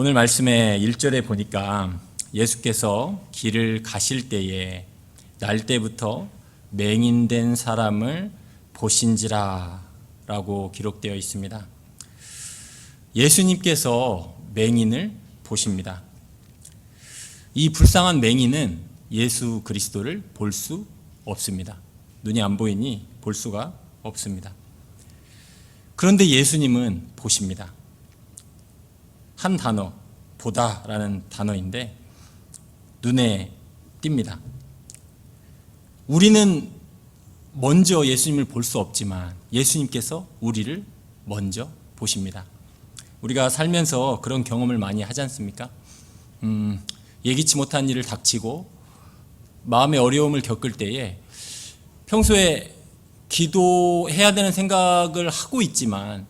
오늘 말씀의 1절에 보니까 예수께서 길을 가실 때에 날 때부터 맹인된 사람을 보신지라 라고 기록되어 있습니다. 예수님께서 맹인을 보십니다. 이 불쌍한 맹인은 예수 그리스도를 볼 수 없습니다. 눈이 안 보이니 볼 수가 없습니다. 그런데 예수님은 보십니다. 한 단어, 보다라는 단어인데 눈에 띕니다. 우리는 먼저 예수님을 볼 수 없지만 예수님께서 우리를 먼저 보십니다. 우리가 살면서 그런 경험을 많이 하지 않습니까? 예기치 못한 일을 닥치고 마음의 어려움을 겪을 때에 평소에 기도해야 되는 생각을 하고 있지만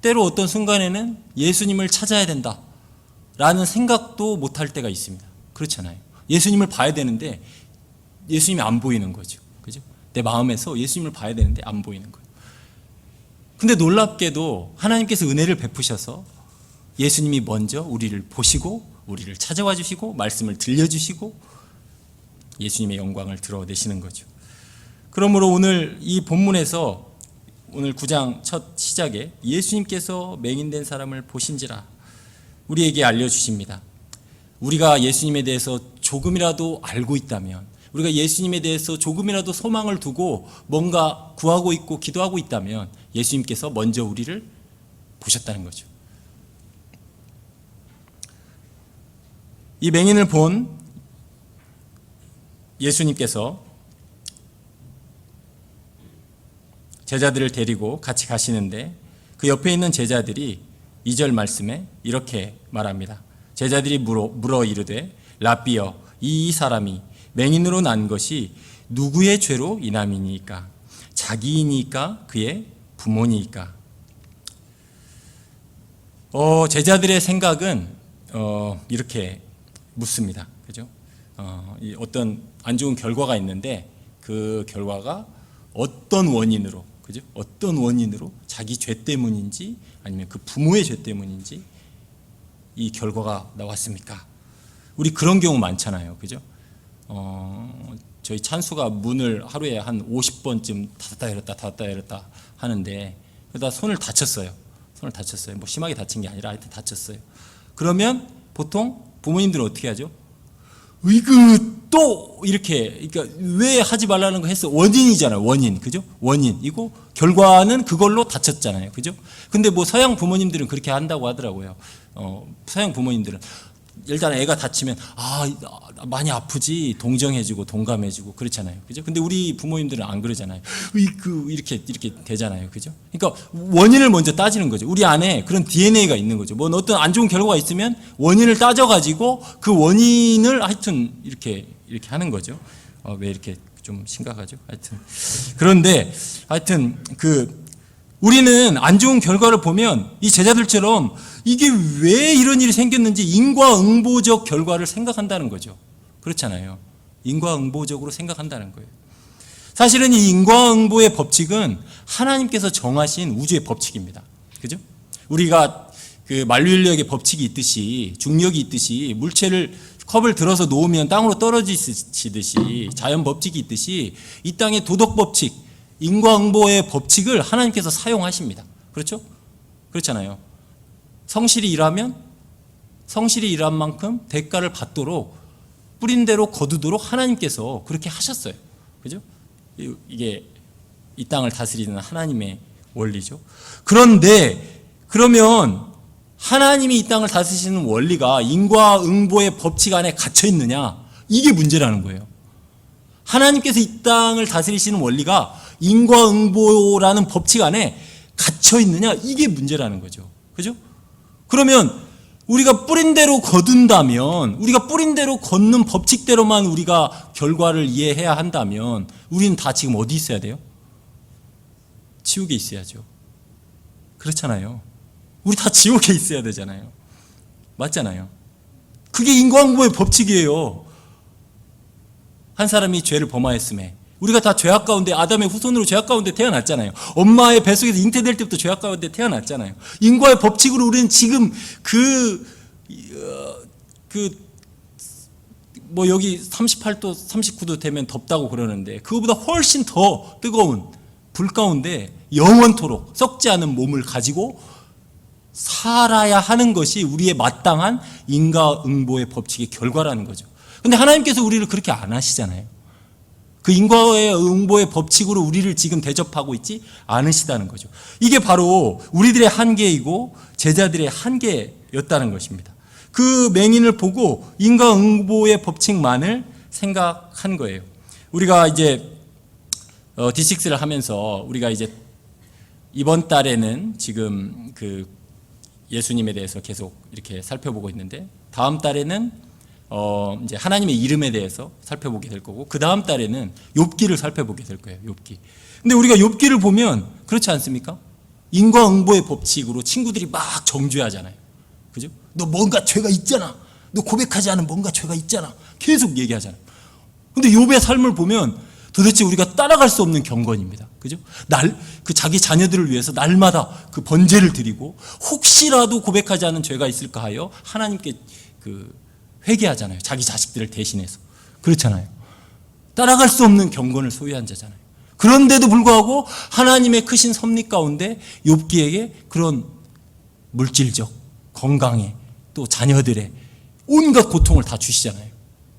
때로 어떤 순간에는 예수님을 찾아야 된다라는 생각도 못할 때가 있습니다. 그렇잖아요. 예수님을 봐야 되는데 예수님이 안 보이는 거죠. 그죠? 내 마음에서 예수님을 봐야 되는데 안 보이는 거예요. 근데 놀랍게도 하나님께서 은혜를 베푸셔서 예수님이 먼저 우리를 보시고 우리를 찾아와 주시고 말씀을 들려주시고 예수님의 영광을 드러내시는 거죠. 그러므로 오늘 이 본문에서 오늘 9장 첫 시작에 예수님께서 맹인된 사람을 보신지라 우리에게 알려주십니다. 우리가 예수님에 대해서 조금이라도 알고 있다면, 우리가 예수님에 대해서 조금이라도 소망을 두고 뭔가 구하고 있고 기도하고 있다면 예수님께서 먼저 우리를 보셨다는 거죠. 이 맹인을 본 예수님께서 제자들을 데리고 같이 가시는데 그 옆에 있는 제자들이 2절 말씀에 이렇게 말합니다. 제자들이 물어 이르되 라삐여 이 사람이 맹인으로 난 것이 누구의 죄로 인함이니까? 자기이니까 그의 부모니까? 제자들의 생각은 이렇게 묻습니다. 그죠? 어떤 안 좋은 결과가 있는데 그 결과가 어떤 원인으로, 그죠? 어떤 원인으로 자기 죄 때문인지 아니면 그 부모의 죄 때문인지 이 결과가 나왔습니까? 우리 그런 경우 많잖아요. 그죠? 저희 찬수가 문을 하루에 한 50번쯤 닫았다 열었다 하는데 그러다 손을 다쳤어요. 뭐 심하게 다친 게 아니라 하여튼 다쳤어요. 그러면 보통 부모님들은 어떻게 하죠? 또 이렇게, 그러니까 왜 하지 말라는 거 했어? 원인이잖아요. 원인, 그죠? 원인이고 결과는 그걸로 다쳤잖아요. 그죠? 근데 뭐 서양 부모님들은 그렇게 한다고 하더라고요. 서양 부모님들은 일단 애가 다치면 많이 아프지 동정해주고 동감해주고 그렇잖아요. 그죠? 근데 우리 부모님들은 안 그러잖아요. 이렇게 되잖아요. 그죠? 그러니까 원인을 먼저 따지는 거죠. 우리 안에 그런 DNA가 있는 거죠. 뭐 어떤 안 좋은 결과가 있으면 원인을 따져가지고 그 원인을 하여튼 이렇게 하는 거죠. 왜 이렇게 좀 심각하죠? 하여튼 그런데 하여튼 우리는 안 좋은 결과를 보면 이 제자들처럼 이게 왜 이런 일이 생겼는지 인과응보적 결과를 생각한다는 거죠. 그렇잖아요. 인과응보적으로 생각한다는 거예요. 사실은 이 인과응보의 법칙은 하나님께서 정하신 우주의 법칙입니다. 그죠? 우리가 그 만류인력의 법칙이 있듯이 중력이 있듯이 물체를 컵을 들어서 놓으면 땅으로 떨어지듯이 자연 법칙이 있듯이 이 땅의 도덕 법칙, 인과응보의 법칙을 하나님께서 사용하십니다. 그렇죠? 그렇잖아요. 성실히 일하면 성실히 일한 만큼 대가를 받도록 뿌린 대로 거두도록 하나님께서 그렇게 하셨어요. 그죠? 이게 이 땅을 다스리는 하나님의 원리죠. 그런데 그러면 하나님이 이 땅을 다스리시는 원리가 인과응보의 법칙 안에 갇혀 있느냐? 이게 문제라는 거예요. 하나님께서 이 땅을 다스리시는 원리가 인과응보라는 법칙 안에 갇혀 있느냐? 이게 문제라는 거죠. 그죠? 그러면 우리가 뿌린 대로 거둔다면, 우리가 뿌린 대로 걷는 법칙대로만 우리가 결과를 이해해야 한다면 우리는 다 지금 어디 있어야 돼요? 지옥에 있어야죠. 그렇잖아요. 우리 다 지옥에 있어야 되잖아요. 맞잖아요. 그게 인과응보의 법칙이에요. 한 사람이 죄를 범하였음에 우리가 다 죄악 가운데 아담의 후손으로 죄악 가운데 태어났잖아요. 엄마의 뱃속에서 잉태될 때부터 죄악 가운데 태어났잖아요. 인과의 법칙으로 우리는 지금 뭐 여기 38도, 39도 되면 덥다고 그러는데 그거보다 훨씬 더 뜨거운 불 가운데 영원토록 썩지 않은 몸을 가지고 살아야 하는 것이 우리의 마땅한 인과응보의 법칙의 결과라는 거죠. 근데 하나님께서 우리를 그렇게 안 하시잖아요. 그 인과의 응보의 법칙으로 우리를 지금 대접하고 있지 않으시다는 거죠. 이게 바로 우리들의 한계이고 제자들의 한계였다는 것입니다. 그 맹인을 보고 인과응보의 법칙만을 생각한 거예요. 우리가 이제 D6를 하면서 우리가 이제 이번 달에는 지금 그 예수님에 대해서 계속 이렇게 살펴보고 있는데 다음 달에는 이제 하나님의 이름에 대해서 살펴보게 될 거고 그 다음 달에는 욥기를 살펴보게 될 거예요. 욥기. 근데 우리가 욥기를 보면 그렇지 않습니까? 인과응보의 법칙으로 친구들이 막 정죄하잖아요. 그죠? 너 뭔가 죄가 있잖아. 너 고백하지 않은 뭔가 죄가 있잖아. 계속 얘기하잖아요. 근데 욥의 삶을 보면 도대체 우리가 따라갈 수 없는 경건입니다. 그죠? 그 자기 자녀들을 위해서 날마다 그 번제를 드리고 혹시라도 고백하지 않은 죄가 있을까 하여 하나님께 회개하잖아요. 자기 자식들을 대신해서. 그렇잖아요. 따라갈 수 없는 경건을 소유한 자잖아요. 그런데도 불구하고 하나님의 크신 섭리 가운데 욥기에게 그런 물질적, 건강에 또 자녀들의 온갖 고통을 다 주시잖아요.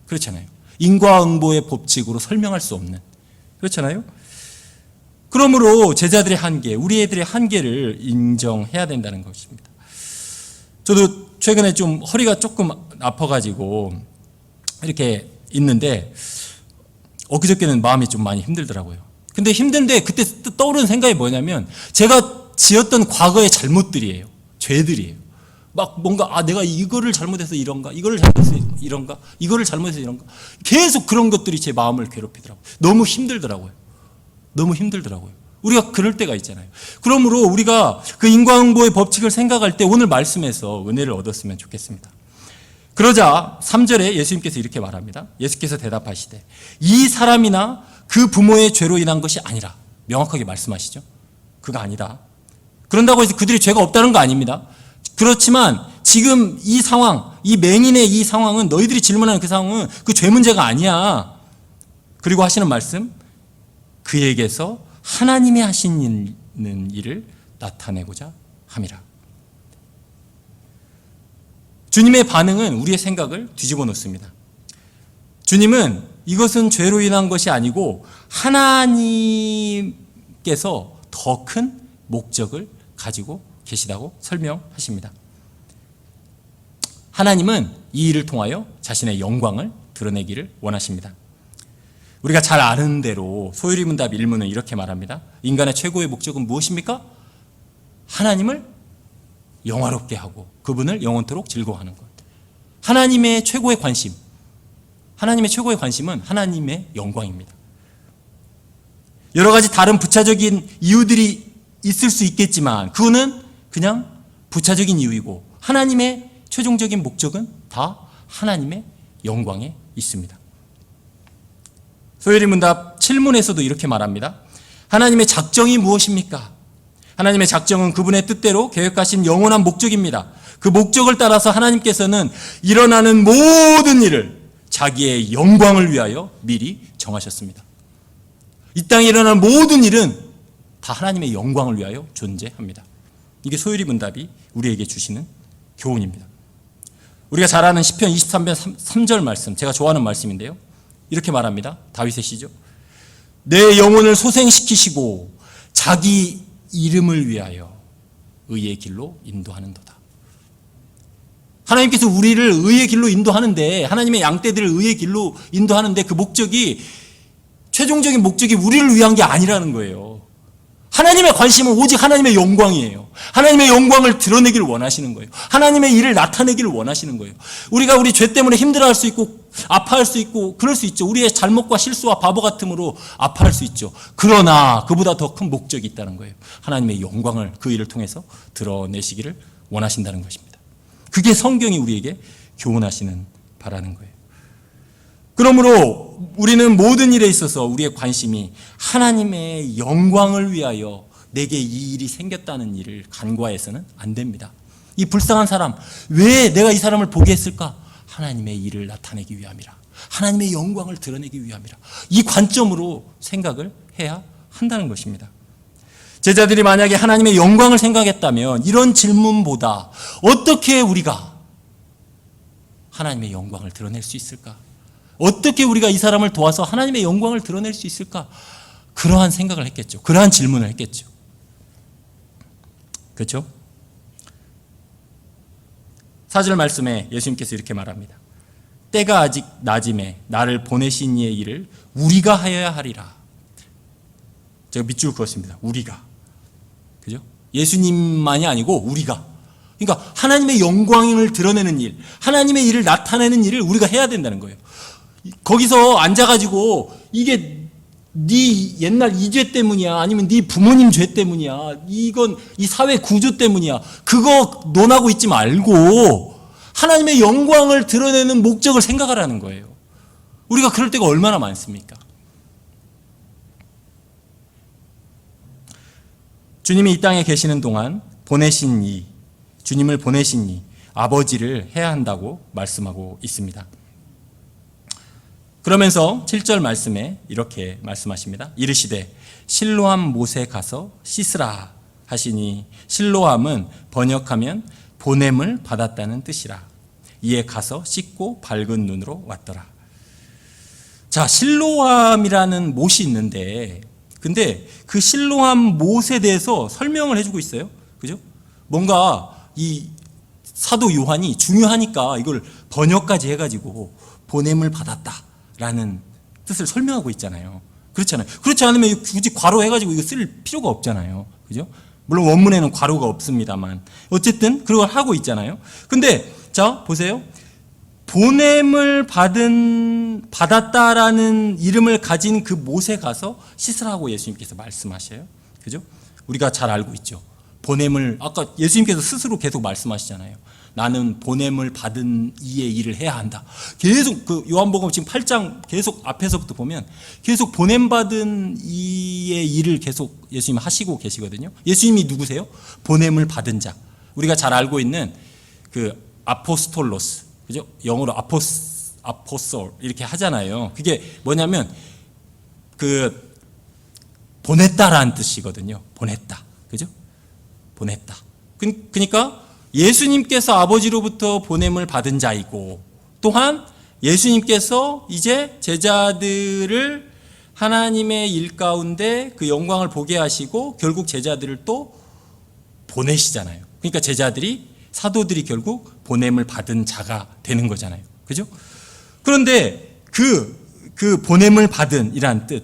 그렇잖아요. 인과응보의 법칙으로 설명할 수 없는. 그렇잖아요. 그러므로 제자들의 한계, 우리 애들의 한계를 인정해야 된다는 것입니다. 저도 최근에 좀 허리가 조금 아파가지고 이렇게 있는데 엊그저께는 마음이 좀 많이 힘들더라고요. 근데 힘든데 그때 떠오르는 생각이 뭐냐면 제가 지었던 과거의 잘못들이에요. 죄들이에요. 막 뭔가 내가 이거를 잘못해서 이런가, 이거를 잘못해서 이런가, 이거를 잘못해서 이런가 계속 그런 것들이 제 마음을 괴롭히더라고요. 너무 힘들더라고요. 너무 힘들더라고요. 우리가 그럴 때가 있잖아요. 그러므로 우리가 그 인과응보의 법칙을 생각할 때 오늘 말씀에서 은혜를 얻었으면 좋겠습니다. 그러자 3절에 예수님께서 이렇게 말합니다. 예수께서 대답하시되 이 사람이나 그 부모의 죄로 인한 것이 아니라 명확하게 말씀하시죠. 그거 아니다. 그런다고 해서 그들이 죄가 없다는 거 아닙니다. 그렇지만 지금 이 상황, 이 맹인의 이 상황은 너희들이 질문하는 그 상황은 그 죄 문제가 아니야. 그리고 하시는 말씀, 그에게서 하나님이 하시는 일을 나타내고자 함이라. 주님의 반응은 우리의 생각을 뒤집어 놓습니다. 주님은 이것은 죄로 인한 것이 아니고 하나님께서 더 큰 목적을 가지고 계시다고 설명하십니다. 하나님은 이 일을 통하여 자신의 영광을 드러내기를 원하십니다. 우리가 잘 아는 대로 소유리문답 1문은 이렇게 말합니다. 인간의 최고의 목적은 무엇입니까? 하나님을 영화롭게 하고 그분을 영원토록 즐거워하는 것. 하나님의 최고의 관심, 하나님의 최고의 관심은 하나님의 영광입니다. 여러 가지 다른 부차적인 이유들이 있을 수 있겠지만 그거는 그냥 부차적인 이유이고 하나님의 최종적인 목적은 다 하나님의 영광에 있습니다. 소요리문답 7문에서도 이렇게 말합니다. 하나님의 작정이 무엇입니까? 하나님의 작정은 그분의 뜻대로 계획하신 영원한 목적입니다. 그 목적을 따라서 하나님께서는 일어나는 모든 일을 자기의 영광을 위하여 미리 정하셨습니다. 이 땅에 일어나는 모든 일은 다 하나님의 영광을 위하여 존재합니다. 이게 소요리문답이 우리에게 주시는 교훈입니다. 우리가 잘 아는 시편 23편 3절 말씀, 제가 좋아하는 말씀인데요. 이렇게 말합니다. 다윗의 시죠. 내 영혼을 소생시키시고 자기 이름을 위하여 의의 길로 인도하는도다. 하나님께서 우리를 의의 길로 인도하는데, 하나님의 양떼들을 의의 길로 인도하는데 그 목적이, 최종적인 목적이 우리를 위한 게 아니라는 거예요. 하나님의 관심은 오직 하나님의 영광이에요. 하나님의 영광을 드러내기를 원하시는 거예요. 하나님의 일을 나타내기를 원하시는 거예요. 우리가 우리 죄 때문에 힘들어할 수 있고 아파할 수 있고 그럴 수 있죠. 우리의 잘못과 실수와 바보 같음으로 아파할 수 있죠. 그러나 그보다 더 큰 목적이 있다는 거예요. 하나님의 영광을 그 일을 통해서 드러내시기를 원하신다는 것입니다. 그게 성경이 우리에게 교훈하시는 바라는 거예요. 그러므로 우리는 모든 일에 있어서 우리의 관심이 하나님의 영광을 위하여 내게 이 일이 생겼다는 일을 간과해서는 안 됩니다. 이 불쌍한 사람, 왜 내가 이 사람을 보게 했을까? 하나님의 일을 나타내기 위함이라. 하나님의 영광을 드러내기 위함이라. 이 관점으로 생각을 해야 한다는 것입니다. 제자들이 만약에 하나님의 영광을 생각했다면 이런 질문보다 어떻게 우리가 하나님의 영광을 드러낼 수 있을까? 어떻게 우리가 이 사람을 도와서 하나님의 영광을 드러낼 수 있을까? 그러한 생각을 했겠죠. 그러한 질문을 했겠죠. 그렇죠? 4절 말씀에 예수님께서 이렇게 말합니다. 때가 아직 낮음에 나를 보내신 이의 일을 우리가 하여야 하리라. 제가 밑줄 그었습니다. 우리가. 그죠? 예수님만이 아니고 우리가. 그러니까 하나님의 영광을 드러내는 일, 하나님의 일을 나타내는 일을 우리가 해야 된다는 거예요. 거기서 앉아가지고 이게 네 옛날 이 죄 때문이야, 아니면 네 부모님 죄 때문이야, 이건 이 사회 구조 때문이야, 그거 논하고 있지 말고 하나님의 영광을 드러내는 목적을 생각하라는 거예요. 우리가 그럴 때가 얼마나 많습니까? 주님이 이 땅에 계시는 동안 보내신 이, 주님을 보내신 이 아버지를 해야 한다고 말씀하고 있습니다. 그러면서 7절 말씀에 이렇게 말씀하십니다. 이르시되 실로암 못에 가서 씻으라 하시니, 실로암은 번역하면 보냄을 받았다는 뜻이라. 이에 가서 씻고 밝은 눈으로 왔더라. 자, 실로암이라는 못이 있는데, 근데 그 실로암 못에 대해서 설명을 해주고 있어요. 그죠? 뭔가 이 사도 요한이 중요하니까 이걸 번역까지 해가지고 보냄을 받았다라는 뜻을 설명하고 있잖아요. 그렇잖아요. 그렇지 않으면 굳이 괄호해가지고 이거 쓸 필요가 없잖아요. 그죠? 물론 원문에는 괄호가 없습니다만 어쨌든 그걸 하고 있잖아요. 근데 자 보세요. 보냄을 받았다라는 이름을 가진 그 못에 가서 씻으라고 예수님께서 말씀하셔요. 그죠? 우리가 잘 알고 있죠. 보냄을, 아까 예수님께서 스스로 계속 말씀하시잖아요. 나는 보냄을 받은 이의 일을 해야 한다. 계속 그 요한복음 지금 8장 계속 앞에서부터 보면 계속 보냄받은 이의 일을 계속 예수님 하시고 계시거든요. 예수님이 누구세요? 보냄을 받은 자. 우리가 잘 알고 있는 그 아포스톨로스. 그죠? 영어로 아포솔 이렇게 하잖아요. 그게 뭐냐면 그 보냈다라는 뜻이거든요. 보냈다. 그죠? 보냈다. 그러니까 예수님께서 아버지로부터 보냄을 받은 자이고, 또한 예수님께서 이제 제자들을 하나님의 일 가운데 그 영광을 보게 하시고 결국 제자들을 또 보내시잖아요. 그러니까 제자들이, 사도들이 결국 보냄을 받은 자가 되는 거잖아요. 그죠? 그런데 그 보냄을 받은 이란 뜻,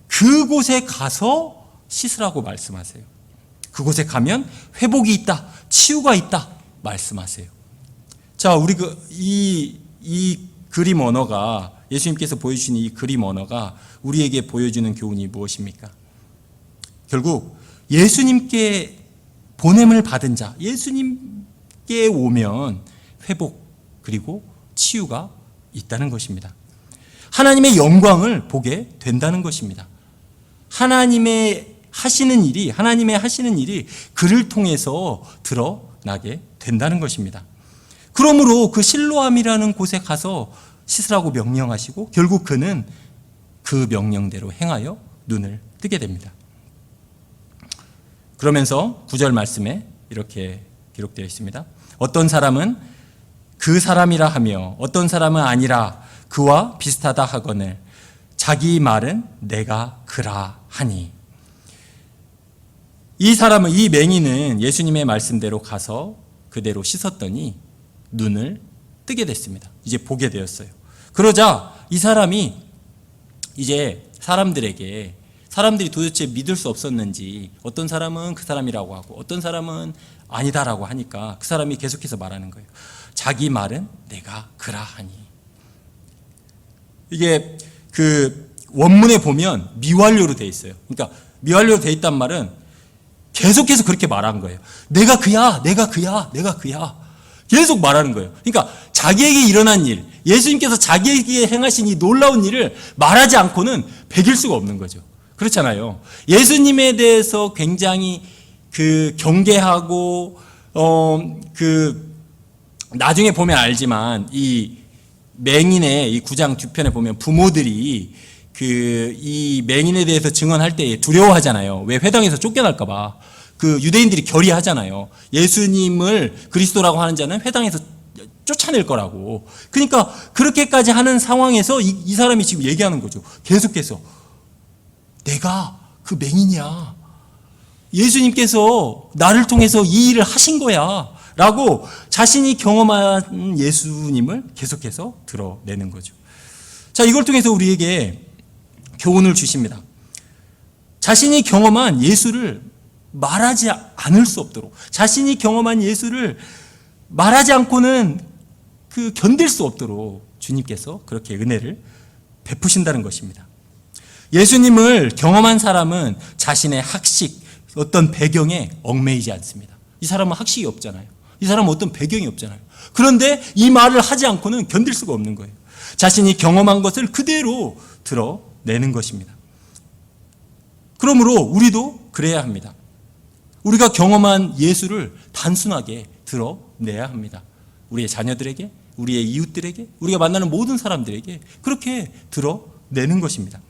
그곳에 가서 씻으라고 말씀하세요. 그곳에 가면 회복이 있다, 치유가 있다 말씀하세요. 자, 우리 이 그림 언어가, 예수님께서 보여주신 이 그림 언어가 우리에게 보여주는 교훈이 무엇입니까? 결국 예수님께 보냄을 받은 자, 예수님께 오면 회복 그리고 치유가 있다는 것입니다. 하나님의 영광을 보게 된다는 것입니다. 하나님의 하시는 일이 그를 통해서 드러나게 된다는 것입니다. 그러므로 그 실로암이라는 곳에 가서 씻으라고 명령하시고 결국 그는 그 명령대로 행하여 눈을 뜨게 됩니다. 그러면서 9절 말씀에 이렇게 기록되어 있습니다. 어떤 사람은 그 사람이라 하며 어떤 사람은 아니라 그와 비슷하다 하거늘 자기 말은 내가 그라 하니. 이 사람은, 이 맹인은 예수님의 말씀대로 가서 그대로 씻었더니 눈을 뜨게 됐습니다. 이제 보게 되었어요. 그러자 이 사람이 이제 사람들이 도대체 믿을 수 없었는지 어떤 사람은 그 사람이라고 하고 어떤 사람은 아니다라고 하니까 그 사람이 계속해서 말하는 거예요. 자기 말은 내가 그라 하니. 이게 그 원문에 보면 미완료로 돼 있어요. 그러니까 미완료로 돼 있단 말은 계속해서 그렇게 말한 거예요. 내가 그야, 내가 그야, 내가 그야. 계속 말하는 거예요. 그러니까 자기에게 일어난 일, 예수님께서 자기에게 행하신 이 놀라운 일을 말하지 않고는 배길 수가 없는 거죠. 그렇잖아요. 예수님에 대해서 굉장히 경계하고 나중에 보면 알지만 이 맹인의 이 9장 뒤편에 보면 부모들이 이 맹인에 대해서 증언할 때 두려워하잖아요. 왜? 회당에서 쫓겨날까 봐. 유대인들이 결의하잖아요. 예수님을 그리스도라고 하는 자는 회당에서 쫓아낼 거라고. 그러니까 그렇게까지 하는 상황에서 이 사람이 지금 얘기하는 거죠. 계속해서 내가 그 맹인이야. 예수님께서 나를 통해서 이 일을 하신 거야 라고 자신이 경험한 예수님을 계속해서 드러내는 거죠. 자, 이걸 통해서 우리에게 교훈을 주십니다. 자신이 경험한 예수를 말하지 않을 수 없도록, 자신이 경험한 예수를 말하지 않고는 견딜 수 없도록 주님께서 그렇게 은혜를 베푸신다는 것입니다. 예수님을 경험한 사람은 자신의 학식, 어떤 배경에 얽매이지 않습니다. 이 사람은 학식이 없잖아요. 이 사람은 어떤 배경이 없잖아요. 그런데 이 말을 하지 않고는 견딜 수가 없는 거예요. 자신이 경험한 것을 그대로 드러내는 것입니다. 그러므로 우리도 그래야 합니다. 우리가 경험한 예수를 단순하게 드러내야 합니다. 우리의 자녀들에게, 우리의 이웃들에게, 우리가 만나는 모든 사람들에게 그렇게 드러내는 것입니다.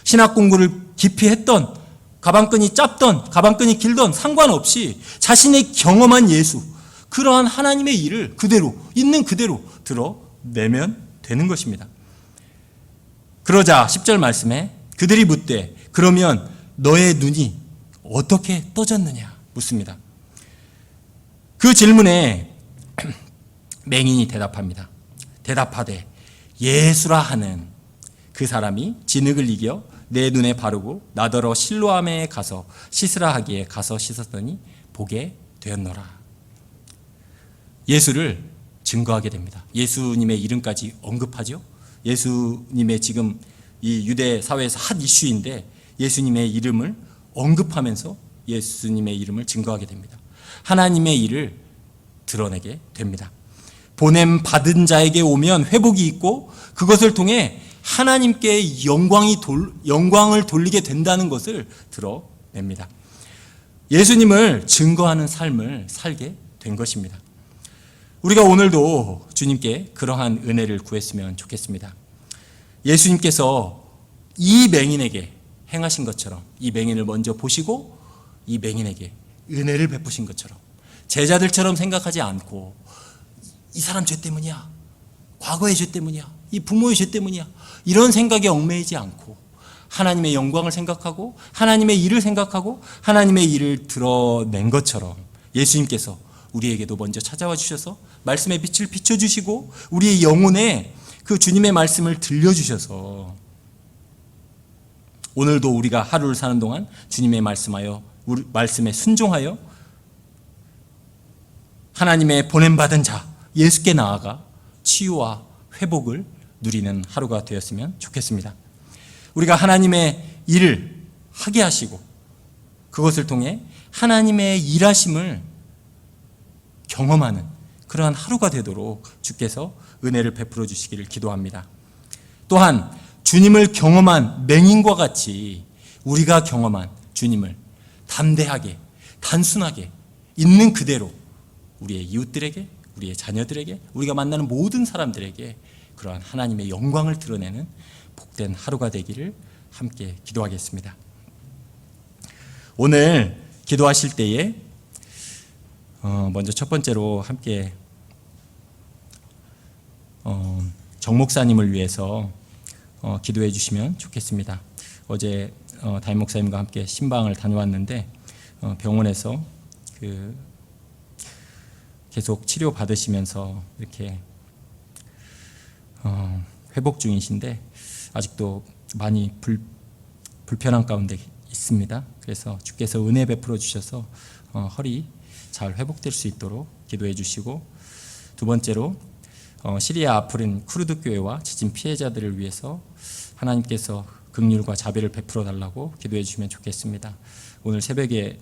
신학 공부를 깊이 했던, 가방끈이 짧던, 가방끈이 길던 상관없이 자신의 경험한 예수, 그러한 하나님의 일을 그대로, 있는 그대로 드러내면 되는 것입니다. 그러자 10절 말씀에 그들이 묻되 그러면 너의 눈이 어떻게 떠졌느냐 묻습니다. 그 질문에 맹인이 대답합니다. 대답하되 예수라 하는 그 사람이 진흙을 이겨 내 눈에 바르고 나더러 실로암에 가서 씻으라 하기에 가서 씻었더니 보게 되었노라. 예수를 증거하게 됩니다. 예수님의 이름까지 언급하죠. 예수님의 지금 이 유대 사회에서 핫 이슈인데 예수님의 이름을 언급하면서 예수님의 이름을 증거하게 됩니다. 하나님의 일을 드러내게 됩니다. 보냄 받은 자에게 오면 회복이 있고 그것을 통해 하나님께 영광을 돌리게 된다는 것을 드러냅니다. 예수님을 증거하는 삶을 살게 된 것입니다. 우리가 오늘도 주님께 그러한 은혜를 구했으면 좋겠습니다. 예수님께서 이 맹인에게 행하신 것처럼 이 맹인을 먼저 보시고 이 맹인에게 은혜를 베푸신 것처럼 제자들처럼 생각하지 않고 이 사람 죄 때문이야, 과거의 죄 때문이야, 이 부모의 죄 때문이야, 이런 생각에 얽매이지 않고 하나님의 영광을 생각하고 하나님의 일을 생각하고 하나님의 일을 드러낸 것처럼 예수님께서 우리에게도 먼저 찾아와 주셔서 말씀의 빛을 비춰주시고 우리의 영혼에 그 주님의 말씀을 들려주셔서 오늘도 우리가 하루를 사는 동안 주님의 말씀에 순종하여 하나님의 보냄받은 자 예수께 나아가 치유와 회복을 누리는 하루가 되었으면 좋겠습니다. 우리가 하나님의 일을 하게 하시고 그것을 통해 하나님의 일하심을 경험하는 그러한 하루가 되도록 주께서 은혜를 베풀어 주시기를 기도합니다. 또한 주님을 경험한 맹인과 같이 우리가 경험한 주님을 담대하게 단순하게 있는 그대로 우리의 이웃들에게, 우리의 자녀들에게, 우리가 만나는 모든 사람들에게 그러한 하나님의 영광을 드러내는 복된 하루가 되기를 함께 기도하겠습니다. 오늘 기도하실 때에 먼저 첫 번째로 함께 정 목사님을 위해서 기도해 주시면 좋겠습니다. 어제 담임 목사님과 함께 신방을 다녀왔는데 병원에서 계속 치료 받으시면서 이렇게 회복 중이신데 아직도 많이 불편한 가운데 있습니다. 그래서 주께서 은혜 베풀어 주셔서 허리 잘 회복될 수 있도록 기도해 주시고, 두 번째로 시리아 아프린 쿠르드 교회와 지진 피해자들을 위해서 하나님께서 긍휼과 자비를 베풀어 달라고 기도해 주시면 좋겠습니다. 오늘 새벽에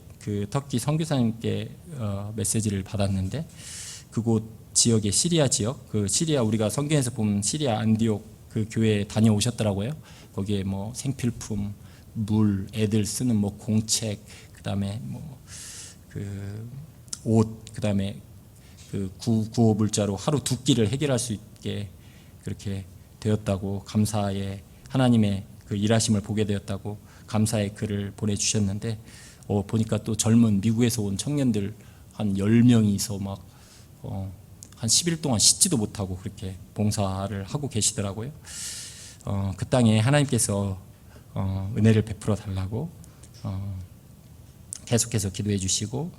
터키 선교사님께 메시지를 받았는데 그곳 지역의 시리아 지역, 그 시리아 우리가 성경에서 보면 시리아 안디옥 그 교회에 다녀오셨더라고요. 거기에 뭐 생필품, 물, 애들 쓰는 뭐 공책, 그다음에 뭐 그 옷, 그다음에 그 구호 물자로 하루 두 끼를 해결할 수 있게 그렇게 되었다고, 감사의 하나님의 그 일하심을 보게 되었다고 감사의 글을 보내주셨는데, 보니까 또 젊은 미국에서 온 청년들 한 10명이서 막 한 10일 동안 씻지도 못하고 그렇게 봉사를 하고 계시더라고요. 그 땅에 하나님께서 은혜를 베풀어 달라고 계속해서 기도해 주시고,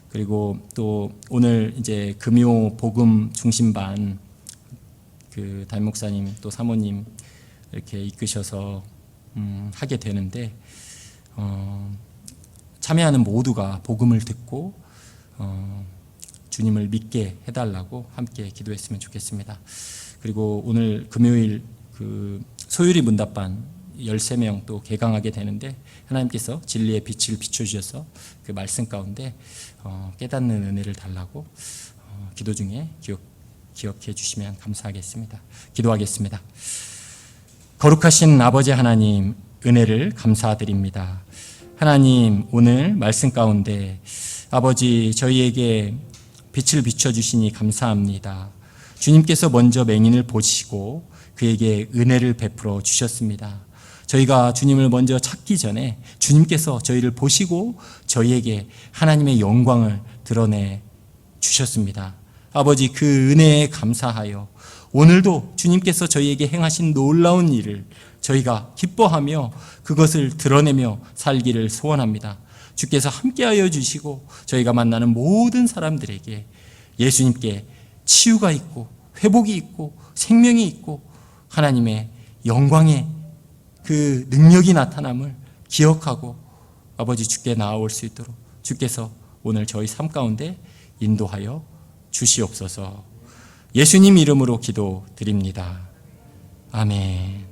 그리고 또 오늘 이제 금요 복음 중심반 그 담임 목사님 또 사모님 이렇게 이끄셔서 하게 되는데, 참여하는 모두가 복음을 듣고 주님을 믿게 해달라고 함께 기도했으면 좋겠습니다. 그리고 오늘 금요일 그 소유리 문답반 13명 또 개강하게 되는데, 하나님께서 진리의 빛을 비춰주셔서 그 말씀 가운데 깨닫는 은혜를 달라고 기도 중에 기억해 주시면 감사하겠습니다. 기도하겠습니다. 거룩하신 아버지 하나님, 은혜를 감사드립니다. 하나님, 오늘 말씀 가운데 아버지 저희에게 빛을 비춰주시니 감사합니다. 주님께서 먼저 맹인을 보시고 그에게 은혜를 베풀어 주셨습니다. 저희가 주님을 먼저 찾기 전에 주님께서 저희를 보시고 저희에게 하나님의 영광을 드러내 주셨습니다. 아버지, 그 은혜에 감사하여 오늘도 주님께서 저희에게 행하신 놀라운 일을 저희가 기뻐하며 그것을 드러내며 살기를 소원합니다. 주께서 함께하여 주시고 저희가 만나는 모든 사람들에게 예수님께 치유가 있고 회복이 있고 생명이 있고 하나님의 영광의 그 능력이 나타남을 기억하고 아버지 주께 나아올 수 있도록 주께서 오늘 저희 삶 가운데 인도하여 주시옵소서. 예수님 이름으로 기도드립니다. 아멘.